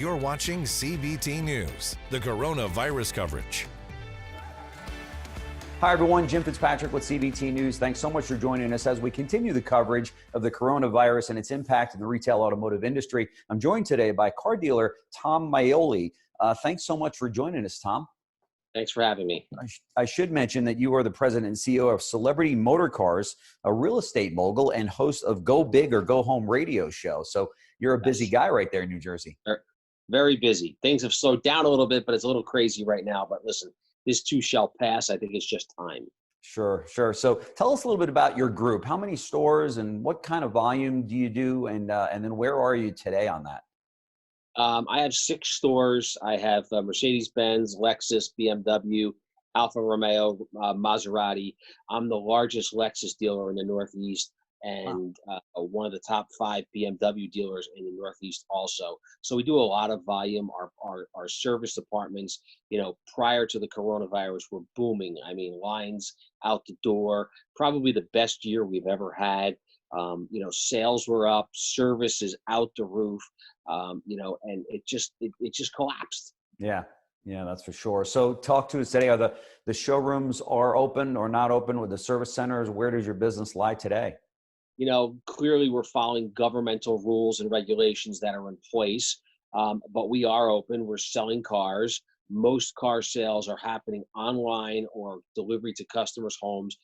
You're watching CBT News, the coronavirus coverage. Hi, everyone. Jim Fitzpatrick with CBT News. Thanks so much for joining us as we continue the coverage of the coronavirus and its impact in the retail automotive industry. I'm joined today by car dealer Tom Maoli. Thanks so much for joining us, Tom. Thanks for having me. I should mention that you are the president and CEO of Celebrity Motor Cars, a real estate mogul and host of Go Big or Go Home radio show. So you're a busy guy right there in New Jersey. Very busy. Things have slowed down a little bit, but it's a little crazy right now. But listen, this too shall pass. I think it's just time. Sure. So tell us a little bit about your group. How many stores and what kind of volume do you do? And then where are you today on that? I have 6 stores. I have Mercedes-Benz, Lexus, BMW, Alfa Romeo, Maserati. I'm the largest Lexus dealer in the Northeast and one of the top 5 BMW dealers in the Northeast also. So we do a lot of volume. Our service departments, prior to the coronavirus, were booming. I mean, lines out the door, probably the best year we've ever had. Sales were up, service is out the roof, and it just collapsed. Yeah, that's for sure. So talk to us today. Are the showrooms are open or not open with the service centers? Where does your business lie today? Clearly we're following governmental rules and regulations that are in place, but we are open. We're selling cars. Most car sales are happening online or delivery to customers' homes.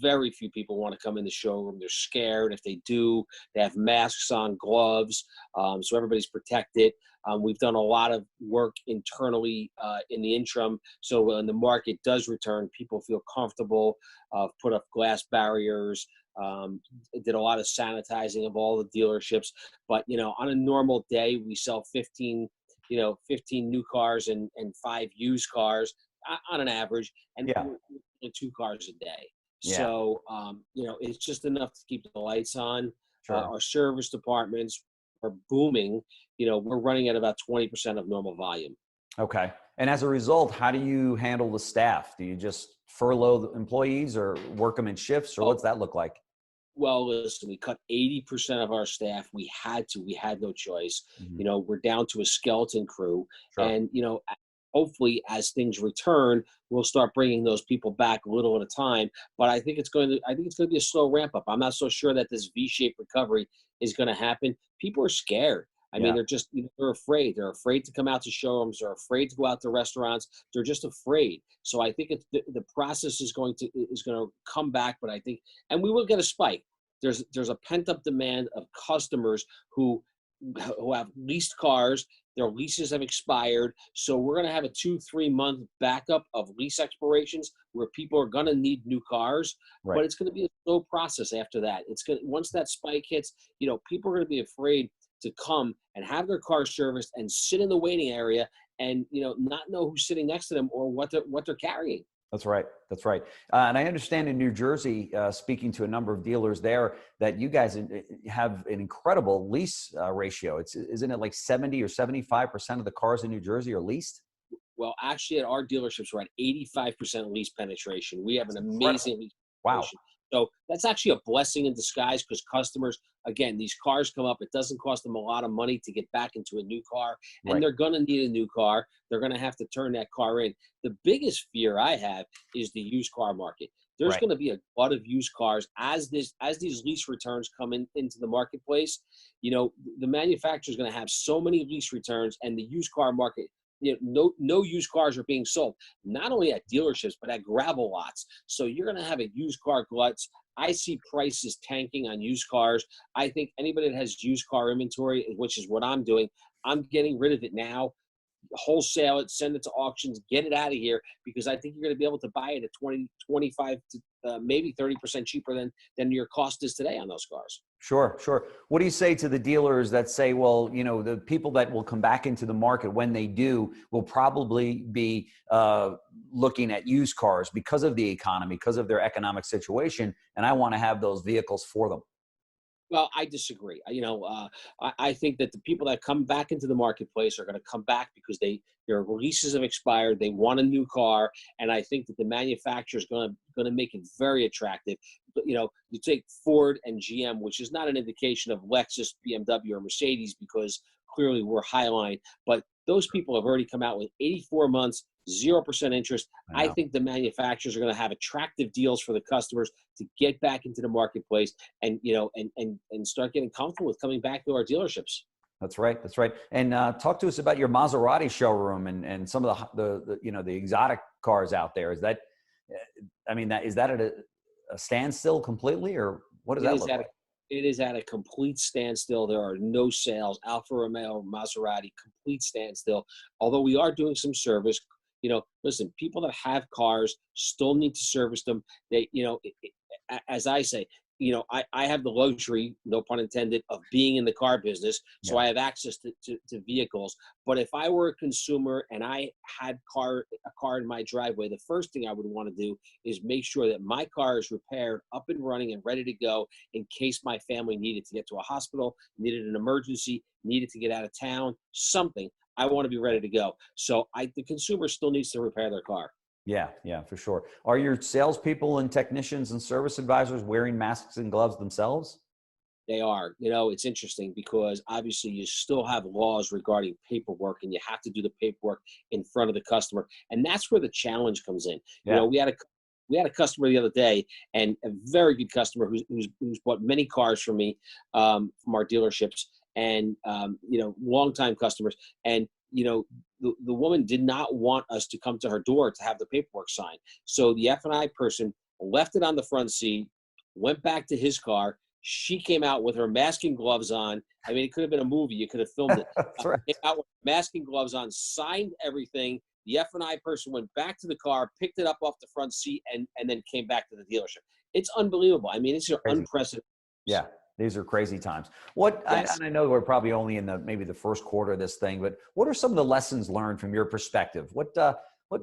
Very few people want to come in the showroom. They're scared. If they do, they have masks on, gloves, so everybody's protected. We've done a lot of work internally in the interim, so when the market does return, people feel comfortable, put up glass barriers, did a lot of sanitizing of all the dealerships. But, on a normal day, we sell 15 new cars and 5 used cars on an average, and 2 cars a day. Yeah. So, it's just enough to keep the lights on. Sure. Our service departments are booming. We're running at about 20% of normal volume. Okay. And as a result, how do you handle the staff? Do you just furlough the employees or work them in shifts, or what's that look like? Well, listen, we cut 80% of our staff. We had no choice. Mm-hmm. We're down to a skeleton crew. Sure. And, hopefully as things return, we'll start bringing those people back a little at a time. But I think it's going to be a slow ramp up. I'm not so sure that this V-shaped recovery is going to happen. People are scared. I mean, they're afraid. They're afraid to come out to showrooms. They're afraid to go out to restaurants. They're just afraid. So I think the process is going to come back. But I think, and we will get a spike. There's a pent up demand of customers who have leased cars. Their leases have expired. So we're going to have a 2-3 month backup of lease expirations where people are going to need new cars. Right. But it's going to be a slow process after that. Once that spike hits, people are going to be afraid to come and have their car serviced and sit in the waiting area and not know who's sitting next to them or what they're carrying. That's right. And I understand in New Jersey, speaking to a number of dealers there, that you guys have an incredible lease ratio. Isn't it like 70 or 75% of the cars in New Jersey are leased? Well, actually, at our dealerships, we're at 85% lease penetration. We have an amazing lease penetration. So that's actually a blessing in disguise because customers, again, these cars come up. It doesn't cost them a lot of money to get back into a new car, and they're going to need a new car. They're going to have to turn that car in. The biggest fear I have is the used car market. There's going to be a lot of used cars as these lease returns come into the marketplace. The manufacturer is going to have so many lease returns, and the used car market. No used cars are being sold, not only at dealerships, but at gravel lots. So you're going to have a used car glut. I see prices tanking on used cars. I think anybody that has used car inventory, which is what I'm doing, I'm getting rid of it now. Wholesale it, send it to auctions, get it out of here, because I think you're going to be able to buy it at 20, 25 to maybe 30% cheaper than your cost is today on those cars. Sure. What do you say to the dealers that say, well, the people that will come back into the market when they do will probably be looking at used cars because of the economy, because of their economic situation, and I want to have those vehicles for them? Well, I disagree. I think that the people that come back into the marketplace are going to come back because their leases have expired. They want a new car, and I think that the manufacturer is going to make it very attractive. But, you take Ford and GM, which is not an indication of Lexus, BMW, or Mercedes, because clearly we're highline, but those people have already come out with 84 months, 0% interest. I think the manufacturers are going to have attractive deals for the customers to get back into the marketplace and, and start getting comfortable with coming back to our dealerships. That's right. That's right. And talk to us about your Maserati showroom and some of the exotic cars out there. Is that, is that at a standstill completely, or what does that look like? It is at a complete standstill. There are no sales. Alfa Romeo, Maserati, complete standstill. Although we are doing some service. Listen, people that have cars still need to service them. They, as I say, I have the luxury, no pun intended, of being in the car business. So I have access to vehicles. But if I were a consumer and I had a car in my driveway, the first thing I would want to do is make sure that my car is repaired, up and running and ready to go in case my family needed to get to a hospital, needed an emergency, needed to get out of town, something. I want to be ready to go. So the consumer still needs to repair their car. Yeah, for sure. Are your salespeople and technicians and service advisors wearing masks and gloves themselves? They are. It's interesting because obviously you still have laws regarding paperwork, and you have to do the paperwork in front of the customer, and that's where the challenge comes in. Yeah. We had a customer the other day, and a very good customer who's bought many cars from me, from our dealerships, and longtime customers, and the woman did not want us to come to her door to have the paperwork signed. So the F&I person left it on the front seat, went back to his car. She came out with her mask and gloves on. It could have been a movie. You could have filmed it. That's right. Came out with mask and gloves on, signed everything. The F&I person went back to the car, picked it up off the front seat, and then came back to the dealership. It's unbelievable. It's unprecedented. Yeah. These are crazy times. Yes. I know we're probably only in maybe the first quarter of this thing, but what are some of the lessons learned from your perspective? What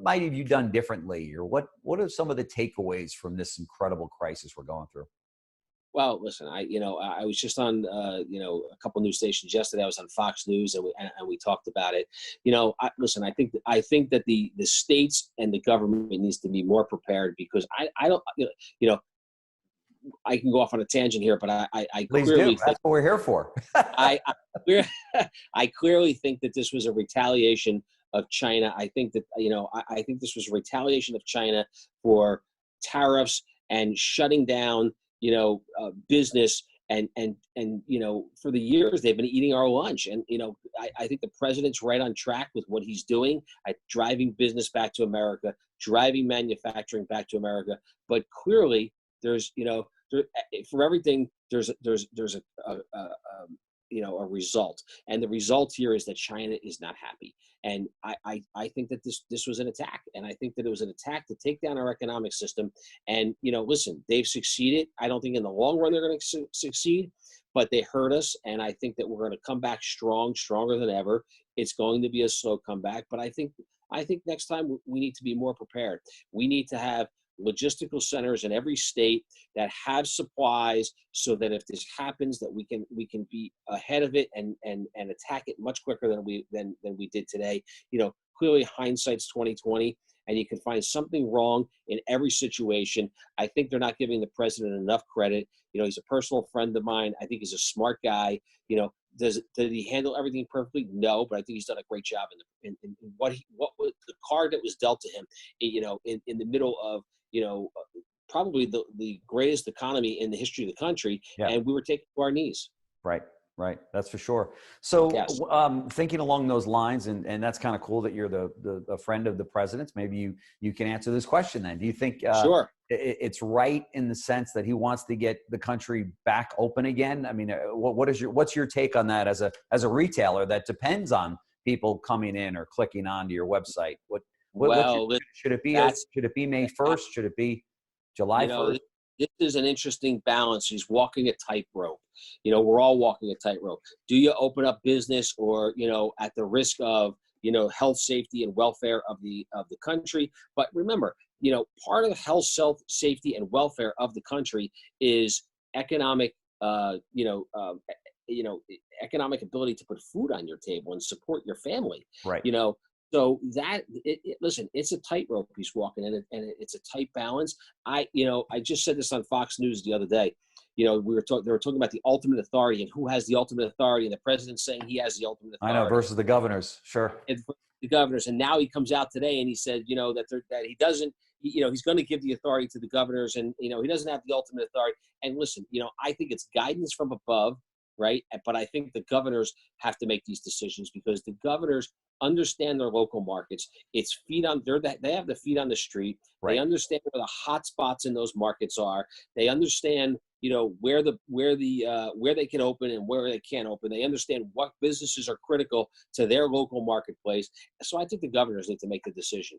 might have you done differently, or what are some of the takeaways from this incredible crisis we're going through? Well, listen, I was just on, a couple news stations yesterday. I was on Fox News, and we talked about it. I think that the states and the government needs to be more prepared, because I don't, I can go off on a tangent here, but I clearly That's what we're here for. I clearly think that this was a retaliation of China. I think that, I think this was a retaliation of China for tariffs and shutting down, business. And for the years they've been eating our lunch. And, I think the president's right on track with what he's doing at driving business back to America, driving manufacturing back to America. But clearly there's, for everything, there's a result. And the result here is that China is not happy. And I think that this was an attack. And I think that it was an attack to take down our economic system. And, listen, they've succeeded. I don't think in the long run they're going to succeed, but they hurt us. And I think that we're going to come back stronger than ever. It's going to be a slow comeback, but I think next time we need to be more prepared. We need to have logistical centers in every state that have supplies, so that if this happens, that we can be ahead of it and attack it much quicker than we did today. Clearly hindsight's 2020, and you can find something wrong in every situation. I think they're not giving the president enough credit. He's a personal friend of mine. I think he's a smart guy. Did he handle everything perfectly? No, but I think he's done a great job in what was the card that was dealt to him. In the middle of probably the greatest economy in the history of the country, and we were taken to our knees. Right. That's for sure. So Yes. Thinking along those lines, and that's kind of cool that you're a friend of the president's. Maybe you can answer this question then. Do you think Sure. It's right in the sense that he wants to get the country back open again? What's your take on that as a retailer that depends on people coming in or clicking onto your website? Should it be May 1st? Should it be July 1st? This is an interesting balance. He's walking a tightrope. We're all walking a tightrope. Do you open up business, or, at the risk of, health, safety, and welfare of the country? But remember, part of the health, safety, and welfare of the country is economic, economic ability to put food on your table and support your family. Right. So listen, it's a tightrope he's walking in, and it's a tight balance. I just said this on Fox News the other day. they were talking about the ultimate authority and who has the ultimate authority, and the president's saying he has the ultimate authority. I know, versus the governors. Sure. And the governors. And now he comes out today and he said, that he doesn't, he's going to give the authority to the governors, and, he doesn't have the ultimate authority. And listen, I think it's guidance from above, right? But I think the governors have to make these decisions, because the governors understand their local markets. It's they have the feet on the street. Right. They understand where the hot spots in those markets are. They understand, where they can open and where they can't open. They understand what businesses are critical to their local marketplace. So I think the governors need to make the decision.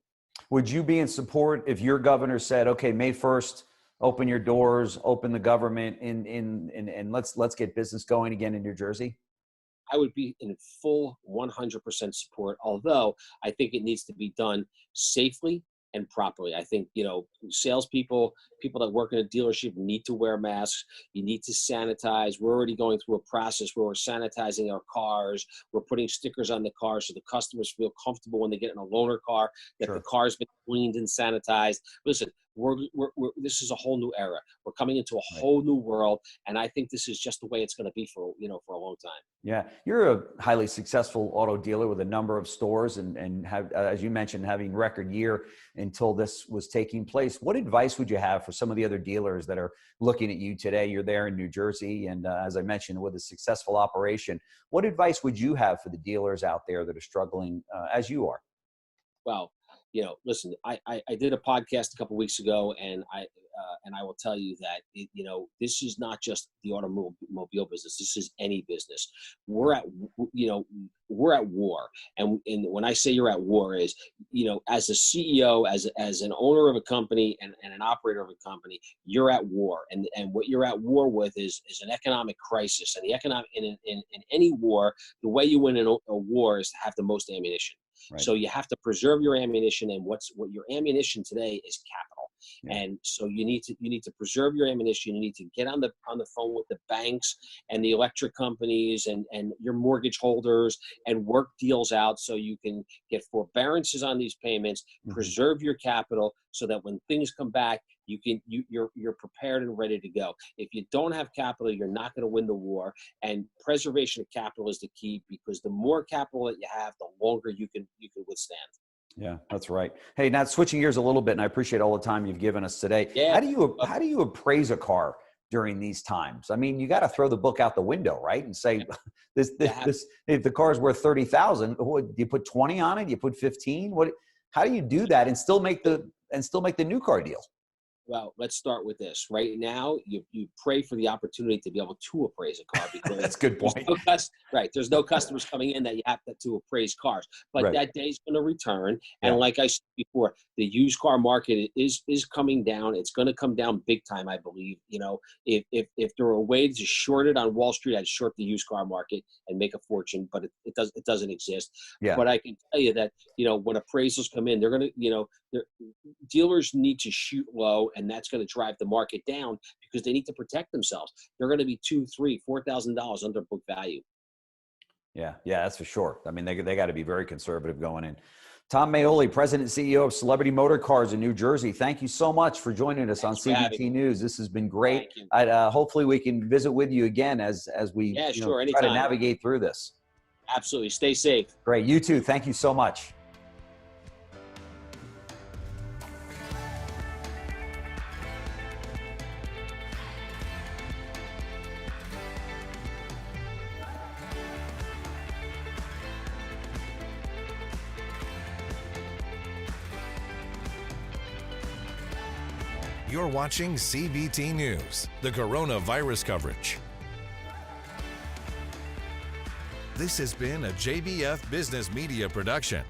Would you be in support if your governor said, okay, May 1st, open your doors, open the government, and let's get business going again in New Jersey? I would be in full 100% support, although I think it needs to be done safely and properly. I think, salespeople, people that work in a dealership need to wear masks. You need to sanitize. We're already going through a process where we're sanitizing our cars. We're putting stickers on the cars so the customers feel comfortable when they get in a loaner car, that the car's been cleaned and sanitized. Listen, this is a whole new era. We're coming into a whole new world, and I think this is just the way it's going to be for a long time. Yeah, you're a highly successful auto dealer with a number of stores, and have, as you mentioned, having record year until this was taking place. What advice would you have for some of the other dealers that are looking at you today? You're there in New Jersey, and as I mentioned, with a successful operation. What advice would you have for the dealers out there that are struggling as you are? Well, listen, I did a podcast a couple of weeks ago, and I will tell you that this is not just the automobile business. This is any business. We're at war, and when I say you're at war, is as a CEO, as an owner of a company and an operator of a company, you're at war, and what you're at war with is an economic crisis, and the economic in any war, the way you win a war is to have the most ammunition. Right. So you have to preserve your ammunition, and what your ammunition today is capital. Yeah. And so you need to preserve your ammunition. You need to get on the phone with the banks and the electric companies and your mortgage holders and work deals out so you can get forbearances on these payments, preserve your capital so that when things come back, you're prepared and ready to go. If you don't have capital, you're not going to win the war. And preservation of capital is the key, because the more capital that you have, the longer you can withstand. Yeah, that's right. Hey, now switching gears a little bit, and I appreciate all the time you've given us today. Yeah. How do you appraise a car during these times? I mean, you got to throw the book out the window, right? And say, this if the car is worth $30,000, do you put 20 on it? Do you put 15? How do you do that and still make the new car deal? Well, let's start with this. Right now, you pray for the opportunity to be able to appraise a car, because that's a good point. There's no customers coming in that you have to appraise cars. But that day's going to return. And like I said before, the used car market is coming down. It's going to come down big time, I believe. If there were a way to short it on Wall Street, I'd short the used car market and make a fortune. But it doesn't exist. Yeah. But I can tell you that when appraisals come in, they're going to dealers need to shoot low, and that's going to drive the market down because they need to protect themselves. They're going to be $2,000, $3,000, $4,000 under book value. Yeah, that's for sure. I mean, they got to be very conservative going in. Tom Maoli, President and CEO of Celebrity Motor Cars in New Jersey. Thank you so much for joining us on CBT News. This has been great. Hopefully we can visit with you again as we try to navigate through this. Absolutely. Stay safe. Great. You too. Thank you so much. You're watching CBT News, the coronavirus coverage. This has been a JBF Business Media production.